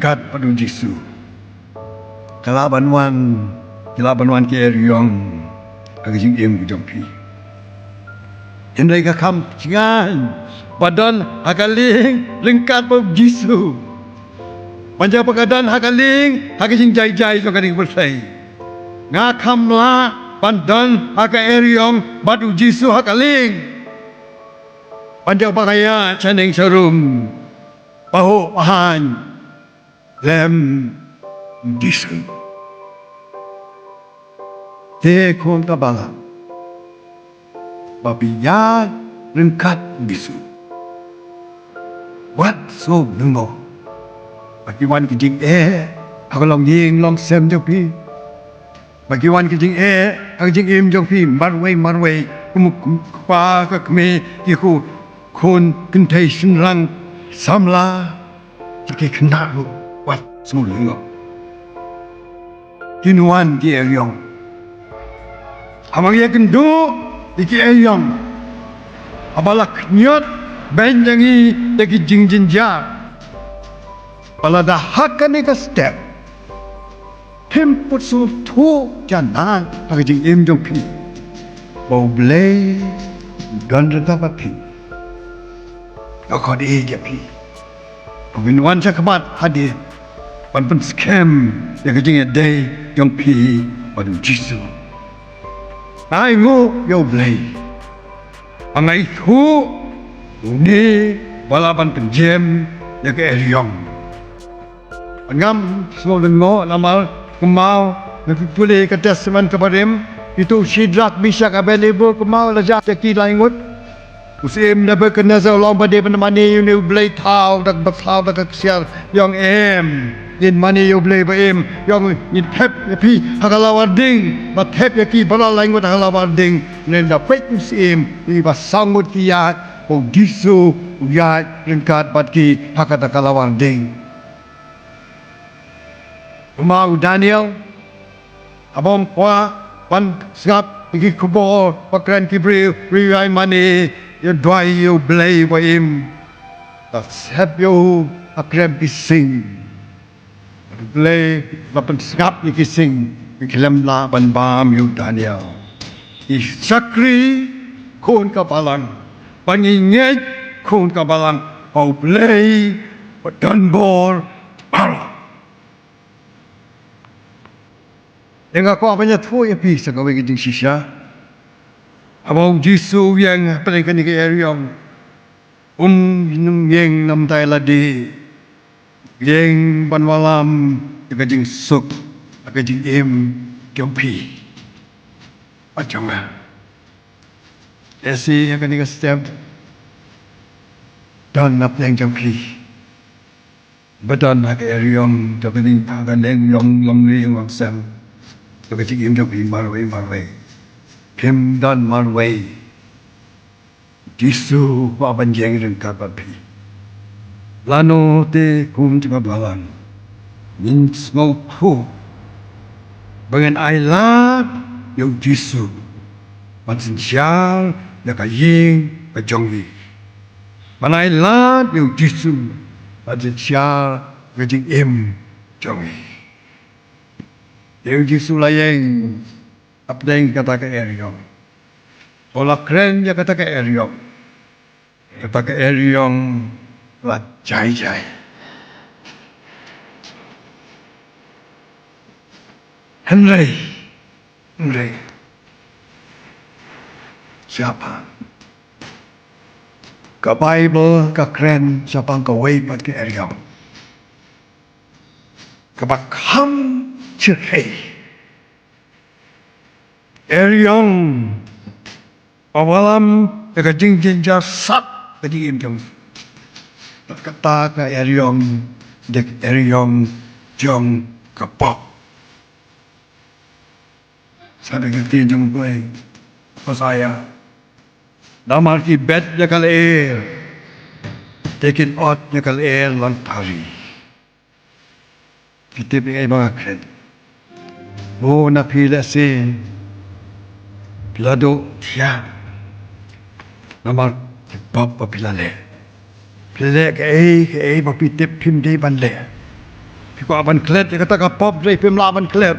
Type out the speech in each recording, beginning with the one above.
dekat pada Yesus. Kelaban wan ke riong ag jing em jong pi. Hendai ka kam jangan badan hakaling lengkat pada Yesus. Panja pakadan hakaling hakaling jai-jai so kaning bersai. Nga kamla pandan haka eriong batu Yesus hakaling. Panja pakaya caneng serum paho pahan lem Yesus. Te kong kabala babiya lengkat Yesus. What so nemo? Bagi wan kijing aku long ying long sem jong pi. Bagi wan kijing aku jing im jong pi marway pa ka kme iku kun kentai senrang samla jike kena wat semulungo. Kinuan di eriong. Amang ya kendu iki eriong. Abalak nyot benjangi dagi jing jinjar. Palada hakan ika step. Temput su tu janan ag jing im jong pi. Bau blay dan rata pi. Aku di je pi. Pembinuan saya kemat hadir. Pan scam yang kejeng day yang pi pada Yesus. Ai ngu yo blay. Angai tu ni balapan penjem yang ke eriong. Ngam semua dengo namal kemau boleh ke testament kepadem itu sidrak bisa available kemau lajak taki laingut. Usim na berkena sa long pada penemani you blay tau dak bakau dak kesial yang in mani you blay ba yang in pep pi hakalawar ding ba pep ki bala laingut hakalawar ding nen da pek usim ni ba sangut kiat o gisu ya lengkat bat ki hakata kalawar ding. Umau Daniel abom kwa pan sngap pergi kubur pakran kibril riai mani you dwai you blay wa tak sep you akrem bising blay lapan sngap ni kising kilam la ban bam you Daniel sakri kun kapalang pangingit kun kapalang au blay padan bor para. Yang aku apanya tu ya pi sakawe kijing sisya. Abang Yesus yang paling kini ke eriong. Yang nam tay ladi. Yang panwalam kijing suk kijing im kyong pi. Macam mana? Esi yang kini ke setiap dan nap yang kyong pi. Badan ke eriong tapi ni akan yang long ni yang sam. Tôi chỉ im trong im marway kim dan marway Yesus wa banjeng ren kapapi lano te kum cuma balan min smau pu bangan aila yo Yesus pansin sial ya kaying kajongwi manai la yo Yesus pansin sial kajing im jongwi. Yang Yesus layang apa yang kata ke eriong. Olah keren dia kata ke eriong. Kata ke eriong lah jai-jai. Henry. Siapa? Ke Bible ke keren siapa ke waypat ke eriong. Kebakam cerai. Eriong awalam dekat jing jasad tadi im kata ke eriong dek eriong jong kapok. Saya ngerti jong gue saya. Nama ki bed ya kal tekin ot ya kal lantari. Kita pergi mga kred. Mo napila si Pilado siya. Namar Papa pilale. Pilale ke mapitip pimday banle. Piku aban klet dia kata pop dari pimla aban klet.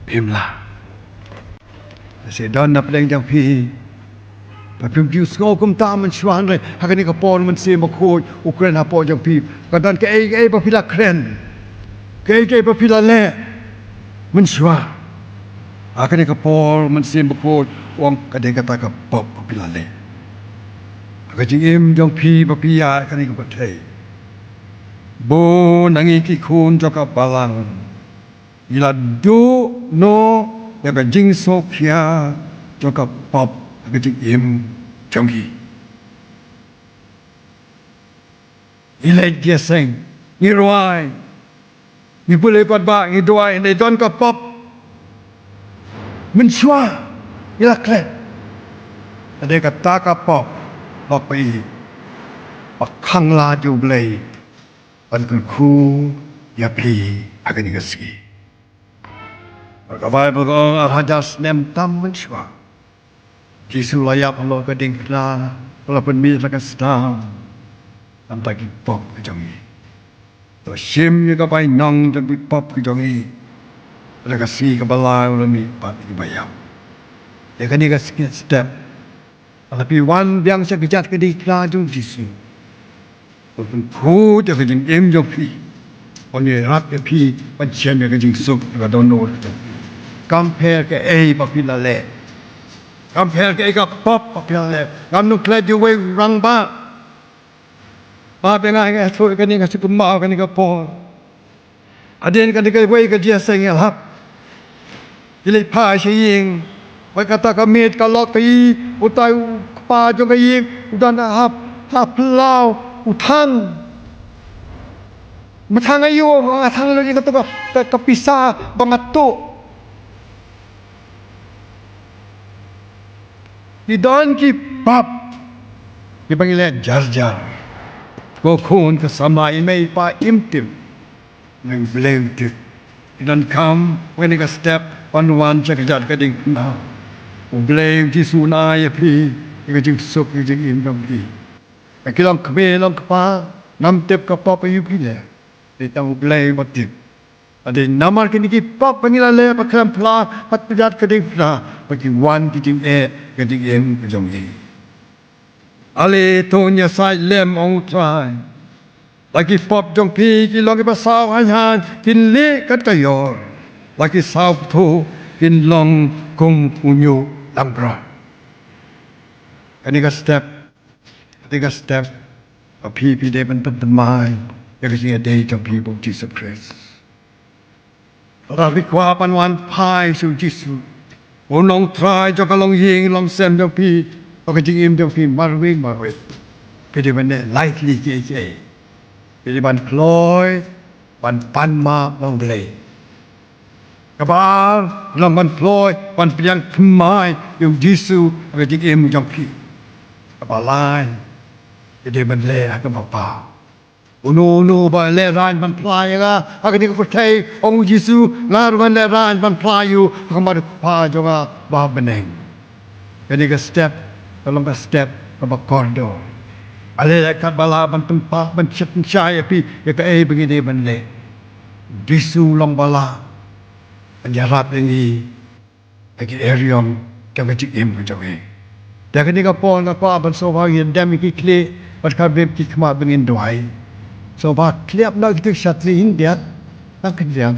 Pimla. Saya dah nak peleng jang pi. Tapi piu skau kum ta man chuan le. Hakani ka pon man se ma khoi Ukraine ha po jang pi. Kadan ke ai pa pila kren. Ke pa pila le. Man chua. Hakani ka pon man se ma khoi wang kadai kata ka pop pa pila le. Hakajim jang pi pa pia kani ka pathai. Bo nangi ki khun cho ka balang. Ila do no ya ka jing so kya cho ka pop ka jing im trong hi. Ila dia sing ni ruai ni boleh pat ba ni doai ni don ka pop men chua ila klet ada kata ka pop lok pi pak khang la ju blai pan ku ya pi agani ka ski. Kabai berong hadas nem tam menchua. Jisu layak Allah kading kena walaupun mi lakan sedang tam tagi pop kejongi. To sim ye kabai nang dan bi pop kejongi. Ada kasi kabalai ulah mi pat bayam. Dia kan dia sikit step. Tapi wan biang sekejap kading kena tu jisu. Walaupun pu dia kading em jopi. Oni rat ke pi pancen dia kading suk ka dono. Compare ke papila le. Compare ke ka pop papila le. Ngam nu kled you way rang ba. Ba pe ngai ke thoi ka ni ka sipu ma ka ni ka po. Aden ka ni ka way ka dia seng el hap. Dile pa shi ying. Wai kata ka met ka lok ka yi utai pa jong ka ying udan hap hap lao utan. Matang ayo matang lo ni ka to ka pisa bangato. Di don ki pap dipanggil jar-jar. Ko kun kasama imay pa imtim ng blame tip. Idan come when you step on one chakajat kading na. Blame ti sunay pi ikajing suk ikajing imdam pi. Akilang kami lang kapa nam tip ka papa yupile. Itang blame tip. Ada namar kini ki pop panggil le pakam pla pat pijat kading na pagi wan kading kading em kading ni. Ale tonya sai lem ong try. Lagi pop jong pi ki long ki pasau han kin le kat kayor. Lagi sau tu kin long kong punyo lambra. Kani ka step a pi de ban pentemai. Ya kasi day jong pi bong Jesus Christ. Rabi kwa panwan pai su jisu. Unong try jo kalong ying long sem jo pi. Oke jing im jo pi marwing. Pidi ban lightly ke. Pidi ban ploy ban pan ma long blay. Kabar long ban ploy ban piang mai yung jisu oke jing im jo pi. Kabalai. Pidi ban le akabapa. Uno ba le ran ban play nga akan ni ko tay ong Jisu ngaruan le ran ban play you kamar pa jo nga ba beneng kani ka step ka step ka kondo ale ka bala ban tempa ban chet chai pi ya ka begini ban le Jisu long bala anjarat ni agi erion ka majik im jo ge da kani ka pon pa ban so ba yin demi ki kle pat ka beb ki khma bengin doai. So ba kliap na gitu syatri India tak kerja.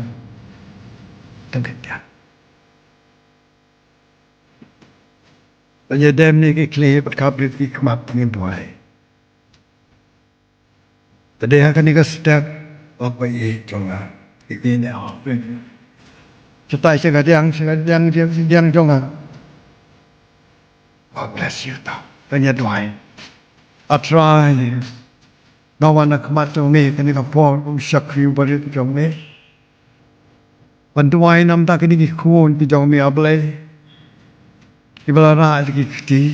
Dan ya dem ni klip kabrit ki kemat ngin tuai. Tadi akan ni step apa ye jonga. Ini ni apa. Cetai segadang jonga. God bless you tau. Dan ya tuai. I try. Nawan nak matang ni kini kapor syakri barit jong ni. Bantuai nam tak kini kun ki jong mi ablay. Ibalara lagi kiti.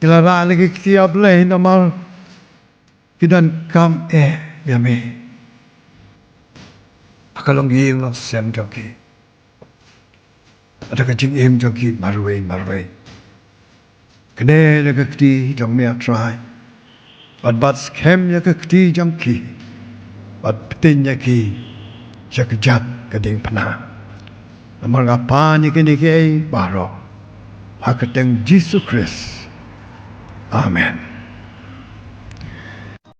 Ibalara lagi kiti ablay namal kidan kam yami. Akalong yim lo sem joki. Ada kacing im joki marway. Kene lagi kiti jong mi try. But kem ya kekti jam ki. at petinya ki siya kejat kading pena. Namun apa ni kini ki baro. Hakateng Jesus Christ. Amen.